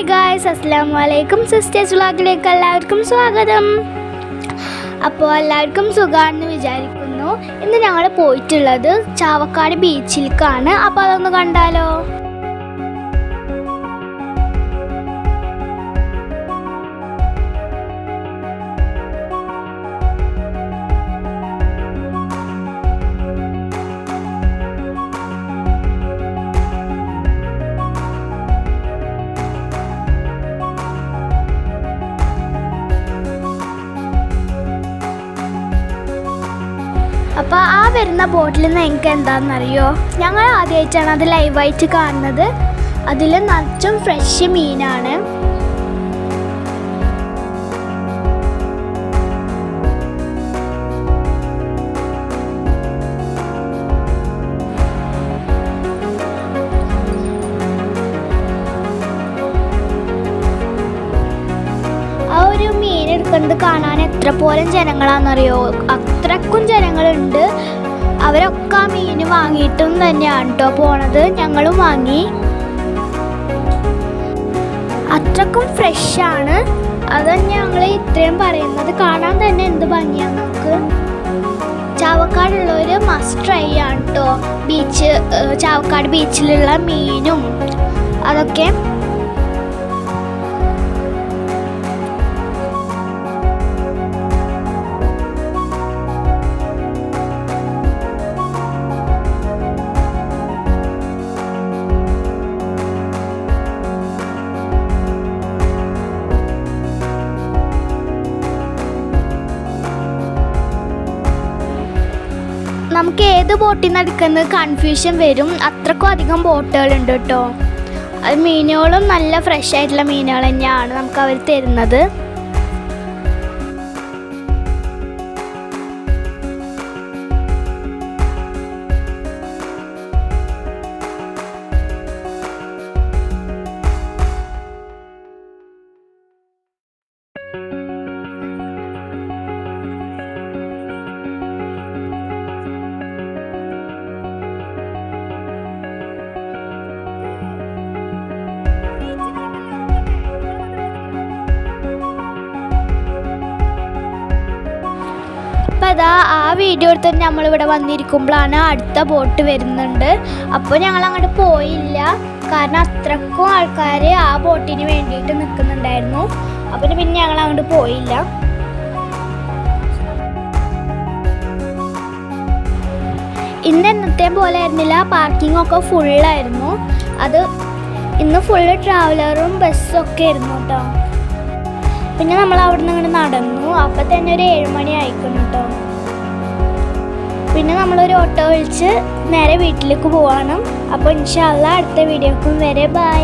Hi guys, അസ്സലാമു അലൈക്കും. Sisters വ്ളോഗിലേക്ക് എല്ലാവർക്കും സ്വാഗതം. അപ്പോൾ എല്ലാവർക്കും സുഖമാണെന്ന് വിചാരിക്കുന്നു. ഇന്ന് ഞങ്ങൾ പോയിട്ടുള്ളത് ചാവക്കാട് ബീച്ചിലേക്കാണ്. അപ്പോൾ അതൊന്ന് കണ്ടാലോ. അപ്പോൾ ആ വരുന്ന ബോട്ടിൽ നിന്ന് എനിക്ക് എന്താണെന്നറിയോ, ഞങ്ങൾ ആദ്യമായിട്ടാണ് അത് ലൈവായിട്ട് കാണുന്നത്. അതിൽ നിറച്ചും ഫ്രഷ് മീനാണ്. ആ ഒരു മീൻ എടുക്കുന്നത് കാണാൻ എത്ര പോലും ജനങ്ങളാണെന്നറിയോ, അത്രക്കും ജനങ്ങളുണ്ട്. അവരൊക്കെ ആ മീൻ വാങ്ങിയിട്ടും തന്നെയാണ് കേട്ടോ പോണത്. ഞങ്ങളും വാങ്ങി. അത്രക്കും ഫ്രഷാണ്. അത് ഞങ്ങൾ ഇത്രയും പറയുന്നത്. കാണാൻ തന്നെ എന്ത് ഭംഗിയാണ് നമുക്ക്. ചാവക്കാടുള്ളവർ മസ്റ്റ് ട്രൈ ആണ് കേട്ടോ ചാവക്കാട് ബീച്ചിലുള്ള മീനും അതൊക്കെ. നമുക്ക് ഏത് ബോട്ടിൽ നിന്ന് എടുക്കുന്നത് കൺഫ്യൂഷൻ വരും. അത്രക്കും അധികം ബോട്ടുകളുണ്ട് കേട്ടോ. അത് മീനുകളും നല്ല ഫ്രഷ് ആയിട്ടുള്ള മീനുകൾ തന്നെയാണ് നമുക്ക് അവർ തരുന്നത്. അപ്പോൾ അതാ ആ വീഡിയോ എടുത്ത് നമ്മളിവിടെ വന്നിരിക്കുമ്പോഴാണ് അടുത്ത ബോട്ട് വരുന്നുണ്ട്. അപ്പോൾ ഞങ്ങൾ അങ്ങോട്ട് പോയില്ല, കാരണം അത്രക്കും ആൾക്കാർ ആ ബോട്ടിന് വേണ്ടിയിട്ട് നിൽക്കുന്നുണ്ടായിരുന്നു. അപ്പോൾ പിന്നെ ഞങ്ങൾ അങ്ങോട്ട് പോയില്ല. ഇന്ന് എന്നത്തെ പോലെ ആയിരുന്നില്ല, പാർക്കിംഗ് ഒക്കെ ഫുള്ളായിരുന്നു. അത് ഇന്ന് ഫുള്ള് ട്രാവലറും ബസ്സും ഒക്കെ ആയിരുന്നു കേട്ടോ. പിന്നെ നമ്മൾ അവിടെ നിന്ന് ഇങ്ങനെ നടന്നു. അപ്പം തന്നെ ഒരു 7 മണി ആയിക്കണം കേട്ടോ. പിന്നെ നമ്മളൊരു ഓട്ടോ വിളിച്ച് നേരെ വീട്ടിലേക്ക് പോവാണ്. അപ്പോൾ ഇൻഷാ അല്ലാഹ് അടുത്ത വീഡിയോക്കും വരെ ബൈ.